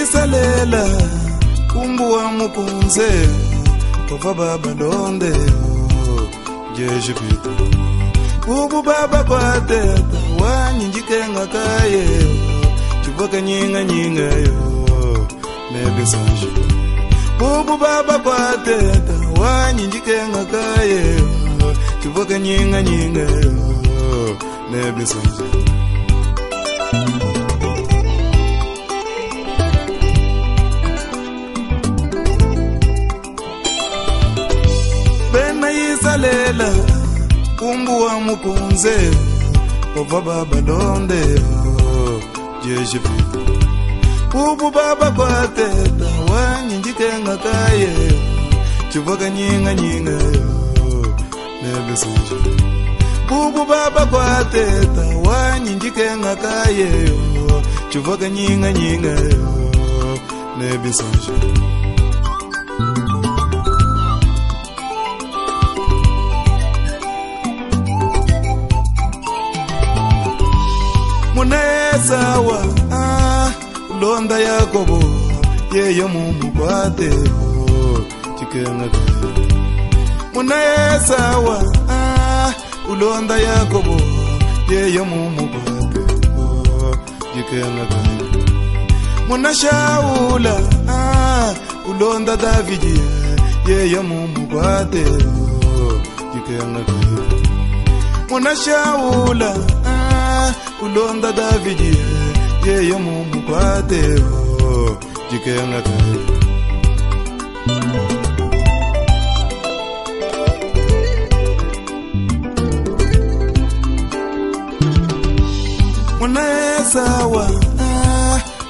yisalela kumbu wa mukunze Kova baba londe Jeje pita Bubu baba kwa teta Wanyinjikenga kaye Chuboka nyinga nyinga yo Nebe sanji Bubu baba kwa teta Wanyinjikenga kaye Chuboka nyinga nyinga yo Nebe sanji Yisalela kumbu wa mukunze Kova baba londe Jeje pita Bubu baba kwa teta Wanyinjikenga kaye Chuboka nyinga nyinga yo Nebe sanji Bubu baba kwa teta Wanyinjikenga kaye Chuboka nyinga nyinga yo Nebe sanji Munesawa Londa Yakobo Yeyo mumu kwate Chikenga kaye Munesawa Ulonda Yakobo Yeyo mumu kwate Chikenga kaye Munashaula Ulonda Davidi Yeyo mumu kwate Chikenga kaye Munashaula Ulonda Davidi Yeyo mumu kwate Jikenga kaye Munesawa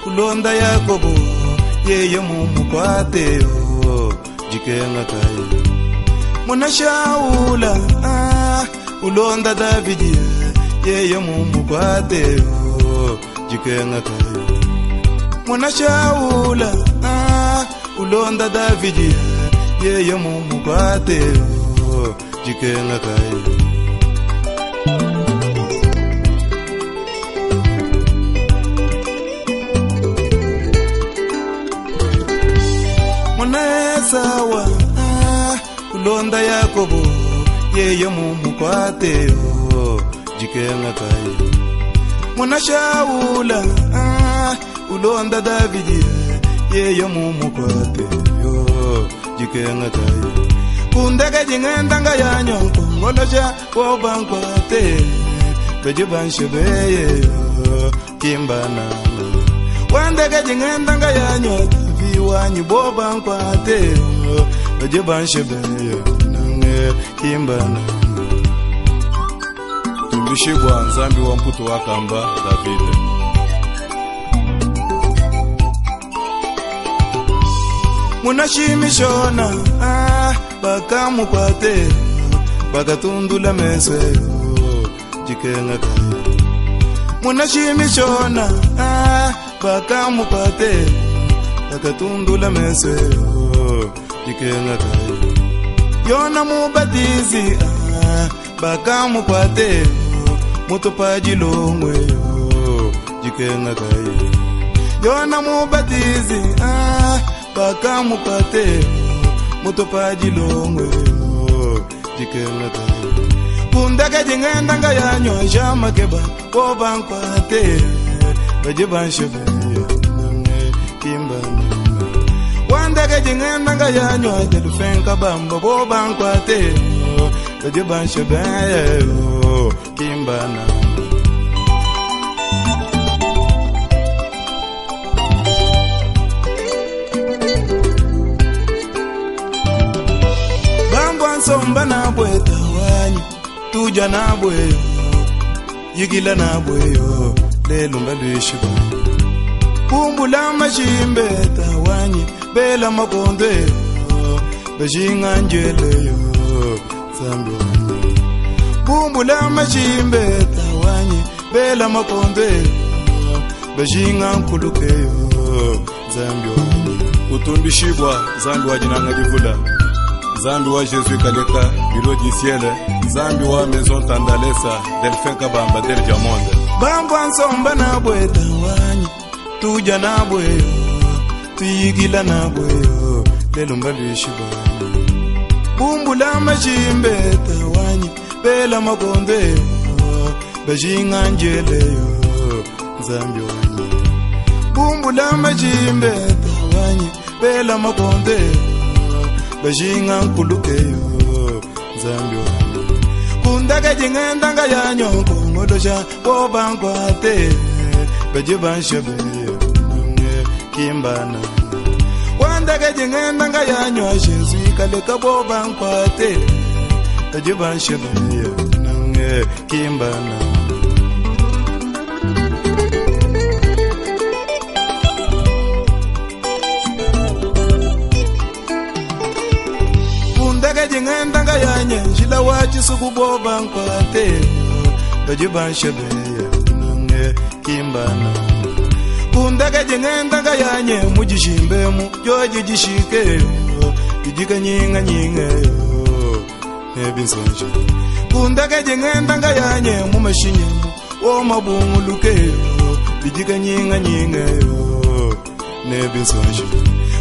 Ulonda Yakobo Yeyo mumu kwate Jikenga kaye Munashaula Ulonda Davidi Yeyo mumu kwate Jikenga kaye Munashaula Ulonda Davidi Yeyo mumu kwate Jikenga kaye Munesawa Ulonda Yakobo Yeyo mumu kwate Jikenga kaye Munashaula Ulonda Davidi Yeyo mumu kwate Jikenga kaye Kundege jingenda ya nyonko Ngolosha wobankwate Beji banshebeye Kimbana Wandege jingenda ya nyonko Viwanyi bobankwate Beji banshebeye Kimbana Tumbishibwa nzambi wa mputo wakamba David Munashimishona Bakamu kwate Bakatundula meswe Jikenga kaye Munashimishona Bakamu kwate Bakatundula meswe Jikenga kaye Yona mubatizi Bakamu kwate Mutupaji longwe Jikenga kaye Yona mubatizi Bakamu kwate Mutupaji longwe Jikenga kaye Kundege jingenda ya nyosha makeba Wobankwate Beji banshebeye Kimbana Wandege jingenda ya nyosha Lufenka bamba Wobankwate Beji banshebeye Kimbana Somba na bweta wanyi Tuja na bweyo Yigila na bweyo Lelo mbalwishiba Kumbula mashimbe tawanyi Bela makonde Bajinga njeleyo Zambi wanyi Kumbula mashimbe tawanyi Bela makonde Bajinga nkulukeyo Zambi wanyi Utumbishibwa Zambi wajinanga divula Zambi wa Jésus Kaleka, Bureau du Ciel, Zambi wa Maison Tandalesa, Delphin Kabamba, Del Diamonde. Bamba nsomba na bweta wanyi, tuja na bweyo, tuyigila na boyo lelo mbalwishiba bumbula majimbe tawanyi bela makonde bajinga njeleyo nzambi wanyi bumbula majimbe tawanyi bela makonde bajinga nkulukeyo nzambi wanyi kundaka jingenda yanyo ngolosha bobankwate bajibanshabeyo kimbana wandaka jingenda yanyo Jesu kaleka bobankwate bajibanshabeyo kimbana kundaka jingenda yanye njila wachi sukuboba nkwate bajibanshabeyo kimbana kundaka jingenda yanye mujishimbemu joji jishike kijika nyinga nyingeyo nebinsonje kundaka jingenda yanye mumashinyemu omabungulukeyo kijika nyinga nyingeyo nebinsonje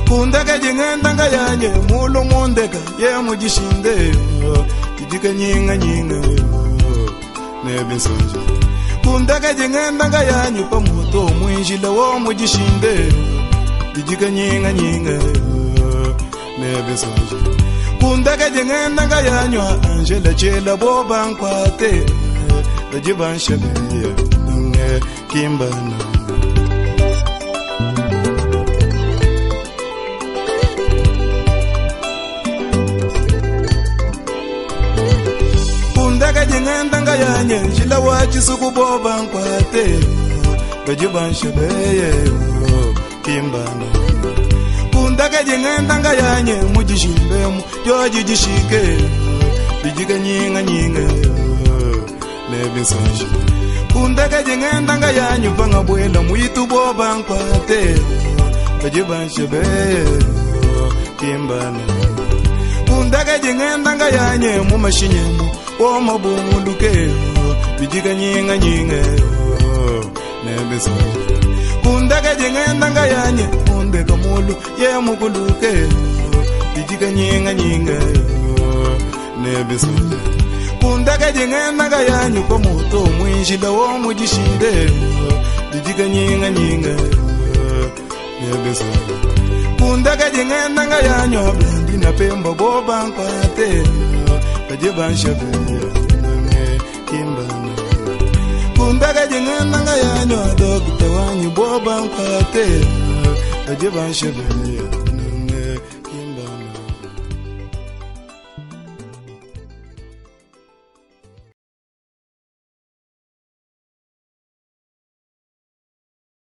kundaka jingenda yanye mulo mondeka ye mujishindeyo kijika nyinga nyingeyo nebinsonje kundaka jingenda yanye pamoto mwinjila wo mujishindeyo kijika nyinga nyingeyo nebinsonje kundaka jingenda yanyo Angela chela bobankwate bajibanshabeyo kimbana kundaka jingenda yanye njila wachi sukubobankwate bajibanshabeyo kimbana kundaka jingenda yanye mujishimbemu joji jishike bijika nyinga nyinga nebinsonje kundaka jingenda yanyu panga bwela muitu bobankwate bajibanshabeyo kimbana kundaka jingenda yanye mumashinyemu omabungulukeyo bijika nyinga nyinga nebinsonje kundaka jingenda yanye ondeka mulu ye mukulukeyo bijika nyinga nyinga nebinsonje kundaka jingenda yanyu pamoto mwinjila wo mujishindeyo bijika nyinga nyinga nebinsonje kundaka jingenda yanyu ablandi na pemba bobankwate bajibanshabeyo kimbana kundaka jingenda yanyu adokita wanyu bobankwate bajibanshabeyo